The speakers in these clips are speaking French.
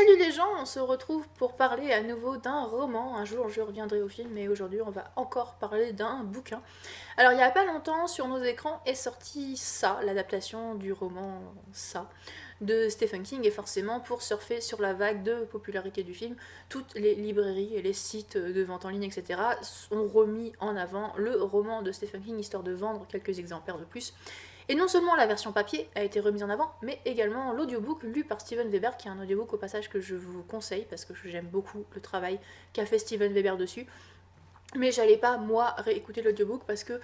Salut les gens, on se retrouve pour parler à nouveau d'un roman. Un jour je reviendrai au film, mais aujourd'hui on va encore parler d'un bouquin. Alors il n'y a pas longtemps sur nos écrans est sorti Ça, l'adaptation du roman Ça de Stephen King, et forcément pour surfer sur la vague de popularité du film, toutes les librairies et les sites de vente en ligne, etc. ont remis en avant le roman de Stephen King histoire de vendre quelques exemplaires de plus. Et non seulement la version papier a été remise en avant, mais également l'audiobook lu par Steven Weber, qui est un audiobook au passage que je vous conseille parce que j'aime beaucoup le travail qu'a fait Steven Weber dessus. Mais j'allais pas, moi, réécouter l'audiobook parce que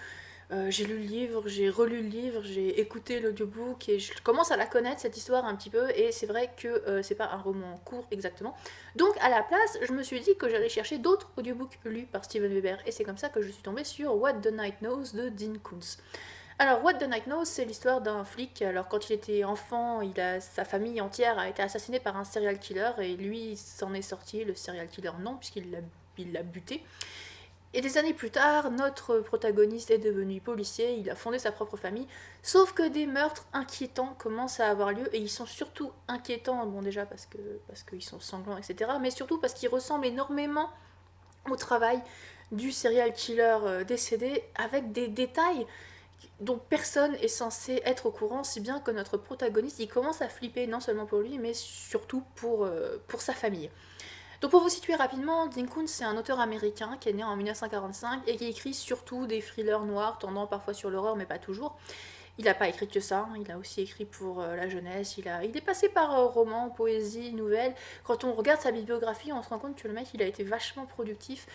j'ai lu le livre, j'ai relu le livre, j'ai écouté l'audiobook et je commence à la connaître cette histoire un petit peu, et c'est vrai que c'est pas un roman court exactement. Donc à la place, je me suis dit que j'allais chercher d'autres audiobooks lus par Steven Weber, et c'est comme ça que je suis tombée sur What the Night Knows de Dean Koontz. Alors, What the Night Knows, c'est l'histoire d'un flic. Alors, quand il était enfant, sa famille entière a été assassinée par un serial killer, et lui s'en est sorti, le serial killer non, puisqu'il l'a buté. Et des années plus tard, notre protagoniste est devenu policier, il a fondé sa propre famille, sauf que des meurtres inquiétants commencent à avoir lieu, et ils sont surtout inquiétants, bon déjà parce qu'ils sont sanglants, etc., mais surtout parce qu'ils ressemblent énormément au travail du serial killer décédé, avec des détails dont personne est censé être au courant, si bien que notre protagoniste, il commence à flipper non seulement pour lui, mais surtout pour sa famille. Donc pour vous situer rapidement, Dean Koontz, c'est un auteur américain qui est né en 1955 et qui écrit surtout des thrillers noirs, tendant parfois sur l'horreur, mais pas toujours. Il n'a pas écrit que ça, il a aussi écrit pour la jeunesse, il est passé par roman, poésie, nouvelles. Quand on regarde sa bibliographie, on se rend compte que le mec, il a été vachement productif.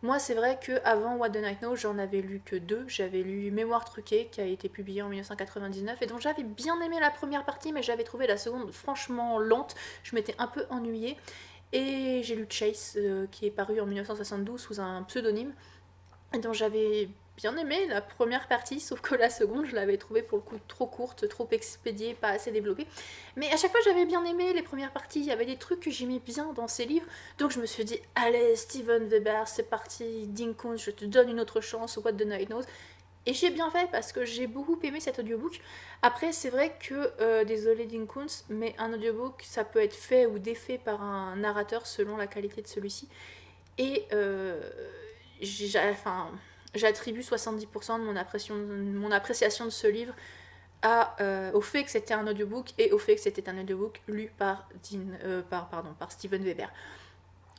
Moi, c'est vrai que avant What the Night Knows, j'en avais lu que deux. J'avais lu Mémoire truquée, qui a été publié en 1999, et dont j'avais bien aimé la première partie, mais j'avais trouvé la seconde franchement lente. Je m'étais un peu ennuyée. Et j'ai lu Chase, qui est paru en 1972 sous un pseudonyme, et dont j'avais bien aimé la première partie, sauf que la seconde, je l'avais trouvée pour le coup trop courte, trop expédiée, pas assez développée. Mais à chaque fois, j'avais bien aimé les premières parties, il y avait des trucs que j'aimais bien dans ces livres, donc je me suis dit, allez, Steven Weber, c'est parti, Dean Koontz, je te donne une autre chance, What the Night Knows. Et j'ai bien fait parce que j'ai beaucoup aimé cet audiobook. Après, c'est vrai que, désolé Dean Koontz, mais un audiobook, ça peut être fait ou défait par un narrateur selon la qualité de celui-ci. Et enfin, j'attribue 70% de mon appréciation de ce livre au fait que c'était un audiobook, et au fait que c'était un audiobook lu par Steven Weber.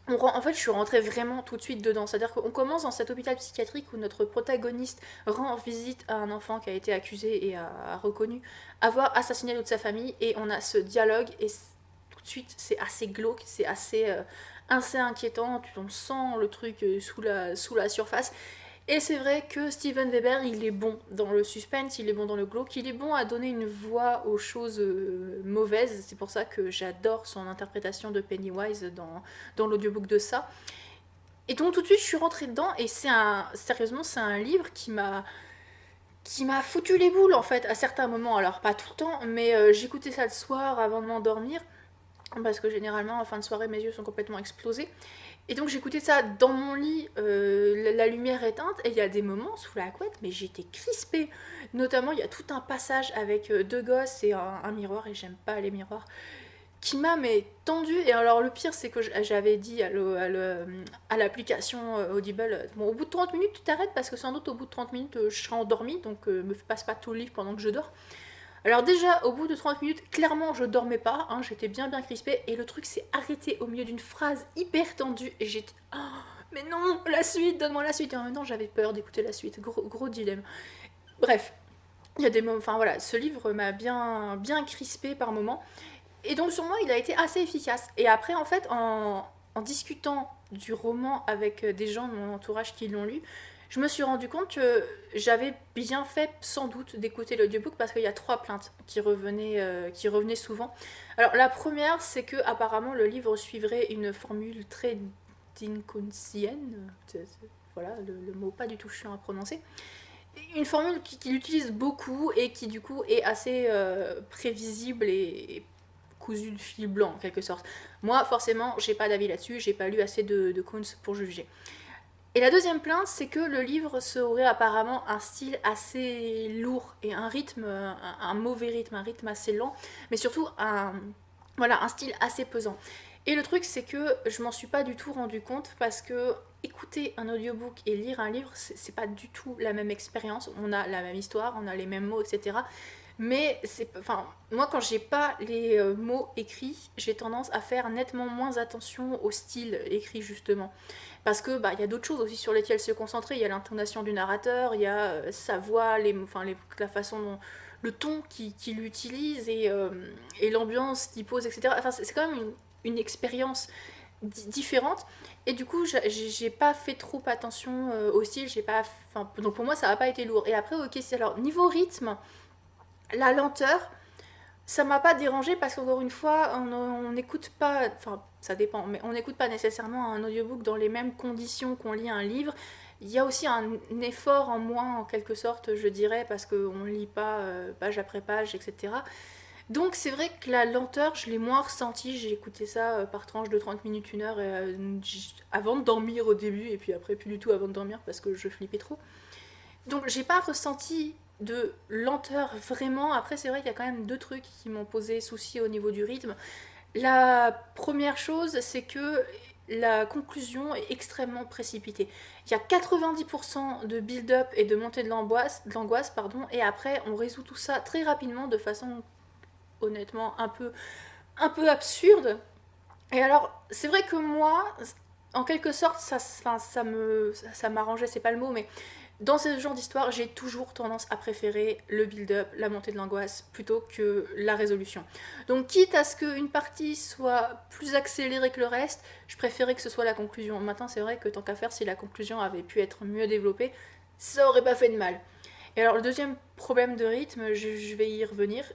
En fait, je suis rentrée vraiment tout de suite dedans. C'est-à-dire qu'on commence dans cet hôpital psychiatrique où notre protagoniste rend visite à un enfant qui a été accusé et a reconnu avoir assassiné toute sa famille. Et on a ce dialogue, et tout de suite, c'est assez glauque, c'est assez inquiétant. On sent le truc sous la surface. Et c'est vrai que Steven Weber, il est bon dans le suspense, il est bon dans le glauque, il est bon à donner une voix aux choses mauvaises. C'est pour ça que j'adore son interprétation de Pennywise dans l'audiobook de ça. Et donc tout de suite, je suis rentrée dedans, et sérieusement, c'est un livre qui m'a foutu les boules en fait à certains moments. Alors pas tout le temps, mais j'écoutais ça le soir avant de m'endormir, parce que généralement en fin de soirée mes yeux sont complètement explosés. Et donc j'écoutais ça dans mon lit, la lumière éteinte, et il y a des moments sous la couette, mais j'étais crispée. Notamment, il y a tout un passage avec deux gosses et un miroir, et j'aime pas les miroirs, qui m'a mais tendue. Et alors le pire, c'est que j'avais dit à l'application Audible, bon, au bout de 30 minutes, tu t'arrêtes, parce que sans doute au bout de 30 minutes, je serai endormie, donc me passe pas tout le livre pendant que je dors. Alors déjà, au bout de 30 minutes, clairement, je dormais pas, hein, j'étais bien crispée, et le truc s'est arrêté au milieu d'une phrase hyper tendue, et j'étais... Oh, mais non, la suite, donne-moi la suite. Et en même temps, j'avais peur d'écouter la suite, gros dilemme. Bref, il y a des moments... Enfin voilà, ce livre m'a bien crispée par moments, et donc sur moi, il a été assez efficace. Et après, en fait, en discutant du roman avec des gens de mon entourage qui l'ont lu, je me suis rendu compte que j'avais bien fait sans doute d'écouter l'audiobook, parce qu'il y a trois plaintes qui revenaient souvent. Alors la première, c'est que apparemment le livre suivrait une formule très dinkunsienne, voilà le mot pas du tout chiant à prononcer, une formule qu'il utilise beaucoup, et qui du coup est assez prévisible et cousu de fil blanc en quelque sorte. Moi forcément j'ai pas d'avis là-dessus, j'ai pas lu assez de Kuntz pour juger. Et la deuxième plainte, c'est que le livre aurait apparemment un style assez lourd, et un rythme, un mauvais rythme, un rythme assez lent, mais surtout voilà, un style assez pesant. Et le truc, c'est que je m'en suis pas du tout rendu compte parce que écouter un audiobook et lire un livre, c'est pas du tout la même expérience. On a la même histoire, on a les mêmes mots, etc. Mais c'est, enfin, moi quand j'ai pas les mots écrits, j'ai tendance à faire nettement moins attention au style écrit justement. Parce que bah il y a d'autres choses aussi sur lesquelles se concentrer. Il y a l'intonation du narrateur, il y a sa voix, la façon dont le ton qu'il utilise et l'ambiance qu'il pose, etc. Enfin, c'est quand même une expérience différente. Et du coup, j'ai pas fait trop attention au style. J'ai pas, enfin, donc pour moi, ça n'a pas été lourd. Et après, ok, alors niveau rythme, la lenteur, ça m'a pas dérangé parce qu'encore une fois, on n'écoute pas, enfin ça dépend, mais on n'écoute pas nécessairement un audiobook dans les mêmes conditions qu'on lit un livre. Il y a aussi un effort en moins en quelque sorte, je dirais, parce qu'on ne lit pas page après page, etc. Donc c'est vrai que la lenteur, je l'ai moins ressentie. J'ai écouté ça par tranche de 30 minutes, 1 heure, avant de dormir au début, et puis après plus du tout avant de dormir parce que je flippais trop. Donc j'ai pas ressenti de lenteur vraiment. Après c'est vrai qu'il y a quand même deux trucs qui m'ont posé souci au niveau du rythme. La première chose, c'est que la conclusion est extrêmement précipitée. Il y a 90% de build-up et de montée de l'angoisse, pardon, et après on résout tout ça très rapidement de façon honnêtement un peu absurde. Et alors, c'est vrai que moi, en quelque sorte, ça m'arrangeait, c'est pas le mot, mais dans ce genre d'histoire, j'ai toujours tendance à préférer le build-up, la montée de l'angoisse, plutôt que la résolution. Donc, quitte à ce qu'une partie soit plus accélérée que le reste, je préférais que ce soit la conclusion. Maintenant, c'est vrai que tant qu'à faire, si la conclusion avait pu être mieux développée, ça aurait pas fait de mal. Et alors, le deuxième problème de rythme, je vais y revenir,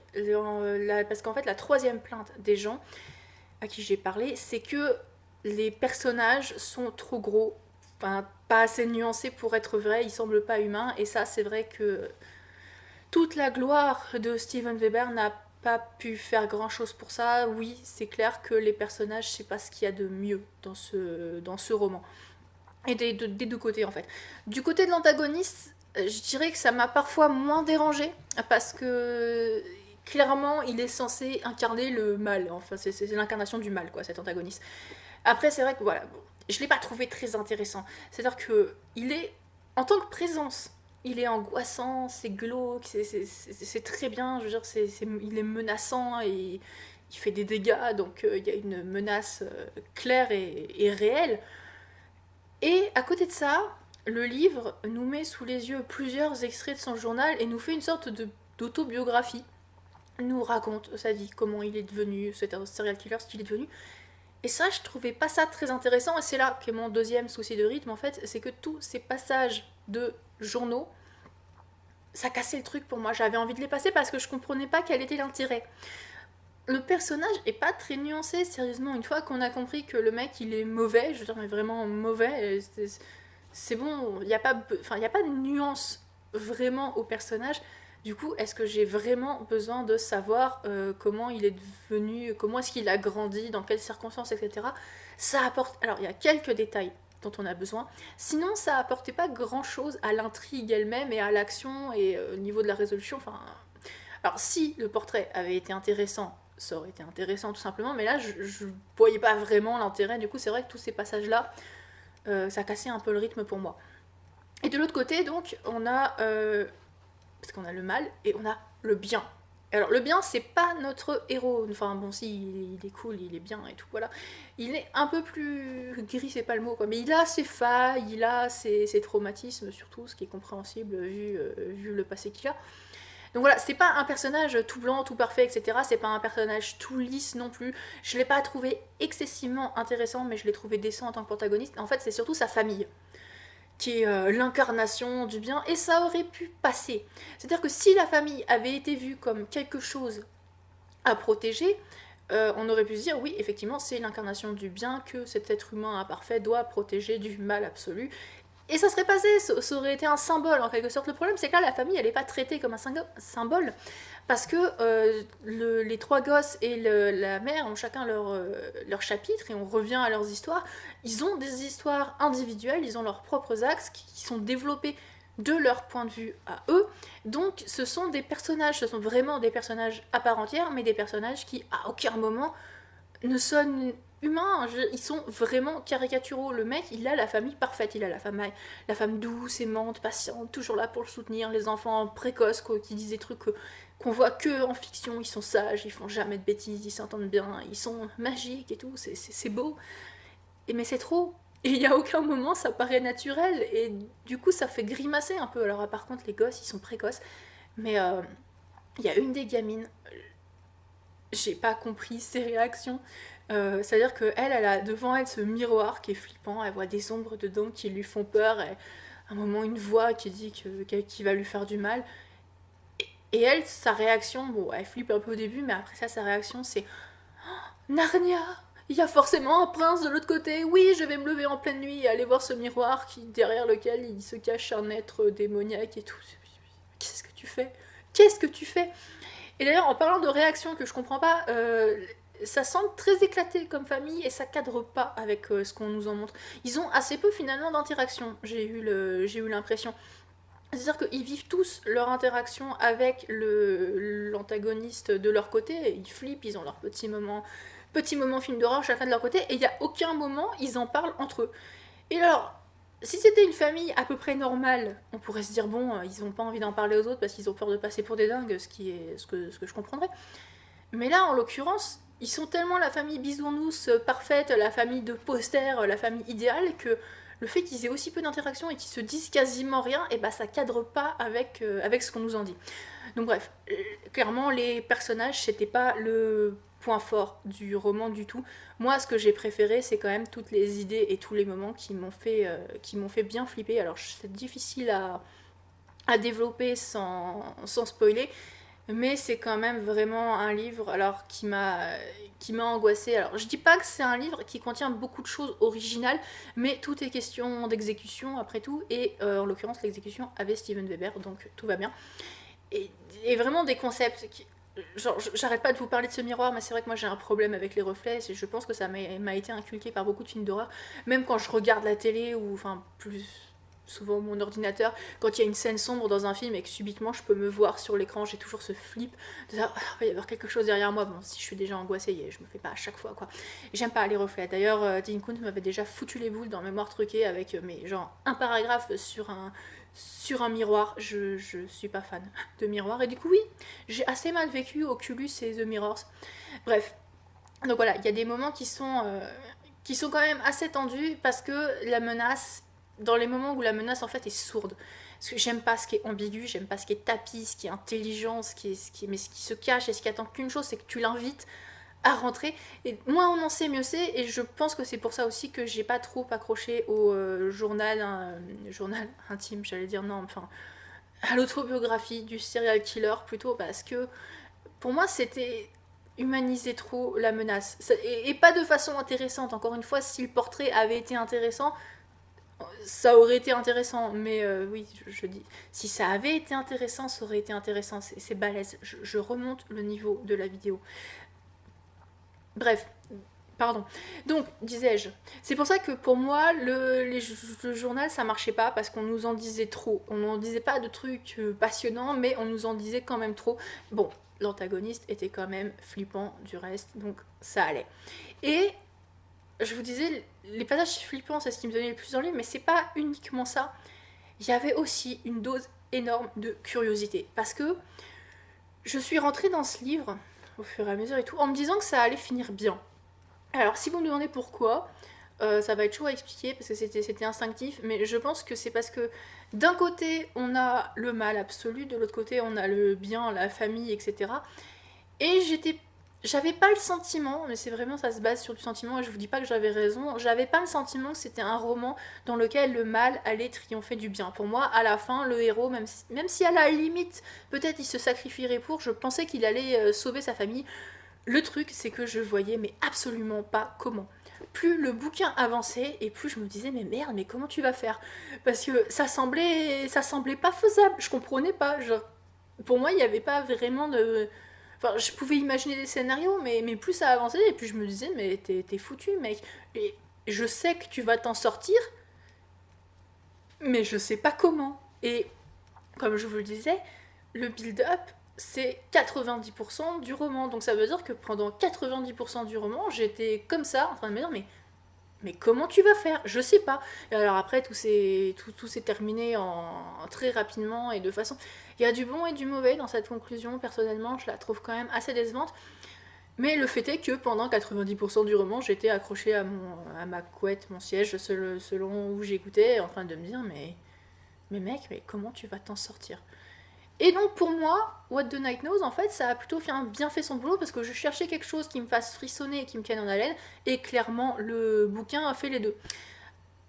parce qu'en fait, la troisième plainte des gens à qui j'ai parlé, c'est que les personnages sont trop gros, enfin, pas assez nuancés pour être vrais, ils semblent pas humains, et ça, c'est vrai que toute la gloire de Steven Weber n'a pas pu faire grand chose pour ça. Oui, c'est clair que les personnages, c'est pas ce qu'il y a de mieux dans ce roman. Et des deux côtés, en fait. Du côté de l'antagoniste, je dirais que ça m'a parfois moins dérangé, parce que clairement, il est censé incarner le mal. Enfin, c'est l'incarnation du mal, quoi, cet antagoniste. Après, c'est vrai que voilà, bon, je l'ai pas trouvé très intéressant. C'est-à-dire que il est, en tant que présence, il est angoissant, c'est glauque, c'est très bien. Je veux dire, il est menaçant et il fait des dégâts, donc il y a une menace claire et réelle. Et à côté de ça, le livre nous met sous les yeux plusieurs extraits de son journal et nous fait une sorte d'autobiographie. Nous raconte sa vie, comment il est devenu, c'est un serial killer, ce qu'il est devenu. Et ça, je trouvais pas ça très intéressant, et c'est là qu'est mon deuxième souci de rythme, en fait, c'est que tous ces passages de journaux, ça cassait le truc pour moi. J'avais envie de les passer parce que je comprenais pas quel était l'intérêt. Le personnage est pas très nuancé, sérieusement. Une fois qu'on a compris que le mec, il est mauvais, je veux dire, mais vraiment mauvais, c'est bon, il n'y a, enfin, y a pas de nuance vraiment au personnage. Du coup, est-ce que j'ai vraiment besoin de savoir comment il est devenu, comment est-ce qu'il a grandi, dans quelles circonstances, etc. Ça apporte... Alors, il y a quelques détails dont on a besoin. Sinon, ça apportait pas grand-chose à l'intrigue elle-même et à l'action et au niveau de la résolution. Enfin, alors, si le portrait avait été intéressant, ça aurait été intéressant tout simplement, mais là, je voyais pas vraiment l'intérêt. Du coup, c'est vrai que tous ces passages-là, ça cassait un peu le rythme pour moi. Et de l'autre côté, donc, on a parce qu'on a le mal et on a le bien. Alors le bien, c'est pas notre héros. Enfin bon, si il est cool, il est bien et tout, voilà. Il est un peu plus gris, c'est pas le mot, quoi. Mais il a ses failles, il a ses traumatismes surtout, ce qui est compréhensible vu le passé qu'il a. Donc voilà, c'est pas un personnage tout blanc, tout parfait, etc. C'est pas un personnage tout lisse non plus. Je l'ai pas trouvé excessivement intéressant, mais je l'ai trouvé décent en tant que protagoniste. En fait, c'est surtout sa famille qui est l'incarnation du bien, et ça aurait pu passer. C'est-à-dire que si la famille avait été vue comme quelque chose à protéger, on aurait pu se dire, oui, effectivement, c'est l'incarnation du bien que cet être humain imparfait doit protéger du mal absolu. Et ça serait passé, ça aurait été un symbole en quelque sorte. Le problème, c'est que là, la famille, elle n'est pas traitée comme un symbole, parce que les trois gosses et la mère ont chacun leur chapitre, et on revient à leurs histoires. Ils ont des histoires individuelles, ils ont leurs propres axes qui sont développés de leur point de vue à eux. Donc ce sont des personnages, ce sont vraiment des personnages à part entière, mais des personnages qui à aucun moment ne sonnent humains, ils sont vraiment caricaturaux. Le mec, il a la famille parfaite, il a la femme douce, aimante, patiente, toujours là pour le soutenir, les enfants précoces quoi, qui disent des trucs qu'on voit que en fiction, ils sont sages, ils font jamais de bêtises, ils s'entendent bien, ils sont magiques et tout, c'est beau. Mais c'est trop. Et il y a aucun moment ça paraît naturel et du coup ça fait grimacer un peu. Alors par contre les gosses ils sont précoces, mais il y a une des gamines, j'ai pas compris ses réactions. C'est-à-dire qu'elle, elle a devant elle ce miroir qui est flippant, elle voit des ombres dedans qui lui font peur, et à un moment une voix qui dit qu'il va lui faire du mal. Et elle, sa réaction, bon, elle flippe un peu au début, mais après ça, sa réaction c'est Narnia, il y a forcément un prince de l'autre côté. Oui, je vais me lever en pleine nuit et aller voir ce miroir derrière lequel il se cache un être démoniaque et tout. Qu'est-ce que tu fais? Qu'est-ce que tu fais? Et d'ailleurs, en parlant de réaction que je comprends pas, ça semble très éclaté comme famille et ça cadre pas avec ce qu'on nous en montre. Ils ont assez peu finalement d'interaction, j'ai eu l'impression. C'est-à-dire qu'ils vivent tous leur interaction avec l'antagoniste de leur côté, ils flippent, ils ont leur petit moment film d'horreur chacun de leur côté, et il n'y a aucun moment ils en parlent entre eux. Et alors, si c'était une famille à peu près normale, on pourrait se dire bon, ils n'ont pas envie d'en parler aux autres parce qu'ils ont peur de passer pour des dingues, ce que je comprendrais. Mais là, en l'occurrence, ils sont tellement la famille bisounours parfaite, la famille de posters, la famille idéale, que le fait qu'ils aient aussi peu d'interaction et qu'ils se disent quasiment rien, et bah ça cadre pas avec ce qu'on nous en dit. Donc bref, clairement les personnages c'était pas le point fort du roman du tout. Moi ce que j'ai préféré c'est quand même toutes les idées et tous les moments qui m'ont fait bien flipper. Alors c'est difficile à développer sans spoiler, mais c'est quand même vraiment un livre alors qui m'a angoissée. Alors je dis pas que c'est un livre qui contient beaucoup de choses originales, mais tout est question d'exécution après tout, et en l'occurrence l'exécution avait Steven Weber, donc tout va bien. Et vraiment des concepts qui, genre j'arrête pas de vous parler de ce miroir, mais c'est vrai que moi j'ai un problème avec les reflets, et je pense que ça m'a été inculqué par beaucoup de films d'horreur, même quand je regarde la télé ou enfin plus souvent mon ordinateur, quand il y a une scène sombre dans un film et que subitement je peux me voir sur l'écran, j'ai toujours ce flip de ça, il va y avoir quelque chose derrière moi. Bon, si je suis déjà angoissée, je me fais pas à chaque fois quoi. J'aime pas les reflets. D'ailleurs, Dean Koontz m'avait déjà foutu les boules dans Mémoire truquée avec mais genre un paragraphe sur un miroir. Je suis pas fan de miroirs et du coup oui, j'ai assez mal vécu Oculus et The Mirrors. Bref, donc voilà, il y a des moments qui sont quand même assez tendus parce que la menace, dans les moments où la menace en fait est sourde. Parce que j'aime pas ce qui est ambigu, j'aime pas ce qui est tapis, ce qui est intelligent, mais ce qui se cache et ce qui attend qu'une chose, c'est que tu l'invites à rentrer. Et moins on en sait, mieux c'est. Et je pense que c'est pour ça aussi que j'ai pas trop accroché au journal intime, j'allais dire non, enfin à l'autobiographie du serial killer plutôt, parce que pour moi c'était humaniser trop la menace. Et pas de façon intéressante. Encore une fois, si le portrait avait été intéressant, ça aurait été intéressant. Mais oui, je dis, si ça avait été intéressant, ça aurait été intéressant. C'est balèze. Je remonte le niveau de la vidéo. Bref, pardon. Donc, disais-je, c'est pour ça que pour moi, le journal, ça marchait pas parce qu'on nous en disait trop. On n'en disait pas de trucs passionnants, mais on nous en disait quand même trop. Bon, l'antagoniste était quand même flippant du reste, donc ça allait. Et je vous disais, les passages flippants, c'est ce qui me donnait le plus envie, mais c'est pas uniquement ça. Il y avait aussi une dose énorme de curiosité. Parce que je suis rentrée dans ce livre, au fur et à mesure et tout, en me disant que ça allait finir bien. Alors, si vous me demandez pourquoi, ça va être chaud à expliquer parce que c'était instinctif, mais je pense que c'est parce que d'un côté, on a le mal absolu, de l'autre côté, on a le bien, la famille, etc. Et j'avais pas le sentiment, mais c'est vraiment ça se base sur du sentiment et je vous dis pas que j'avais raison, j'avais pas le sentiment que c'était un roman dans lequel le mal allait triompher du bien. Pour moi, à la fin, le héros, même si à la limite, peut-être il se sacrifierait pour, je pensais qu'il allait sauver sa famille. Le truc, c'est que je voyais mais absolument pas comment. Plus le bouquin avançait et plus je me disais mais merde, mais comment tu vas faire? Parce que ça semblait pas faisable, je comprenais pas. Genre, pour moi, il n'y avait pas vraiment de. Enfin, je pouvais imaginer des scénarios, mais plus ça avançait, et puis je me disais, mais t'es foutu, mec. Et je sais que tu vas t'en sortir, mais je sais pas comment. Et comme je vous le disais, le build-up, c'est 90% du roman. Donc ça veut dire que pendant 90% du roman, j'étais comme ça, en train de me dire, mais comment tu vas faire? Je sais pas. Et alors après, tout s'est terminé très rapidement et de façon... Il y a du bon et du mauvais dans cette conclusion, personnellement, je la trouve quand même assez décevante. Mais le fait est que pendant 90% du roman, j'étais accrochée à ma couette, mon siège, selon où j'écoutais, en train de me dire, mais mec, mais comment tu vas t'en sortir? Et donc pour moi, What the Night Knows, en fait, ça a plutôt bien fait son boulot parce que je cherchais quelque chose qui me fasse frissonner et qui me tienne en haleine, et clairement, le bouquin a fait les deux.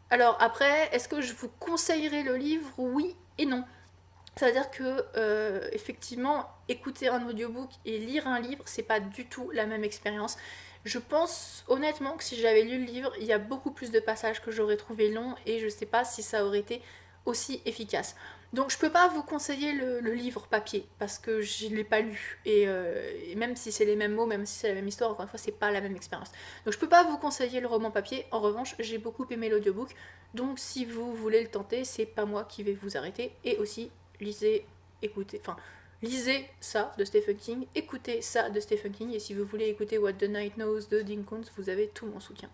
Alors après, est-ce que je vous conseillerais le livre? Oui et non. C'est-à-dire que, effectivement, écouter un audiobook et lire un livre, c'est pas du tout la même expérience. Je pense honnêtement que si j'avais lu le livre, il y a beaucoup plus de passages que j'aurais trouvé longs et je sais pas si ça aurait été aussi efficace. Donc je peux pas vous conseiller le livre papier parce que je l'ai pas lu et même si c'est les mêmes mots, même si c'est la même histoire, encore une fois, c'est pas la même expérience. Donc je peux pas vous conseiller le roman papier. En revanche, j'ai beaucoup aimé l'audiobook. Donc si vous voulez le tenter, c'est pas moi qui vais vous arrêter. Et aussi, lisez, écoutez, enfin, lisez ça de Stephen King, écoutez ça de Stephen King, et si vous voulez écouter What the Night Knows de Dean Koontz, vous avez tout mon soutien.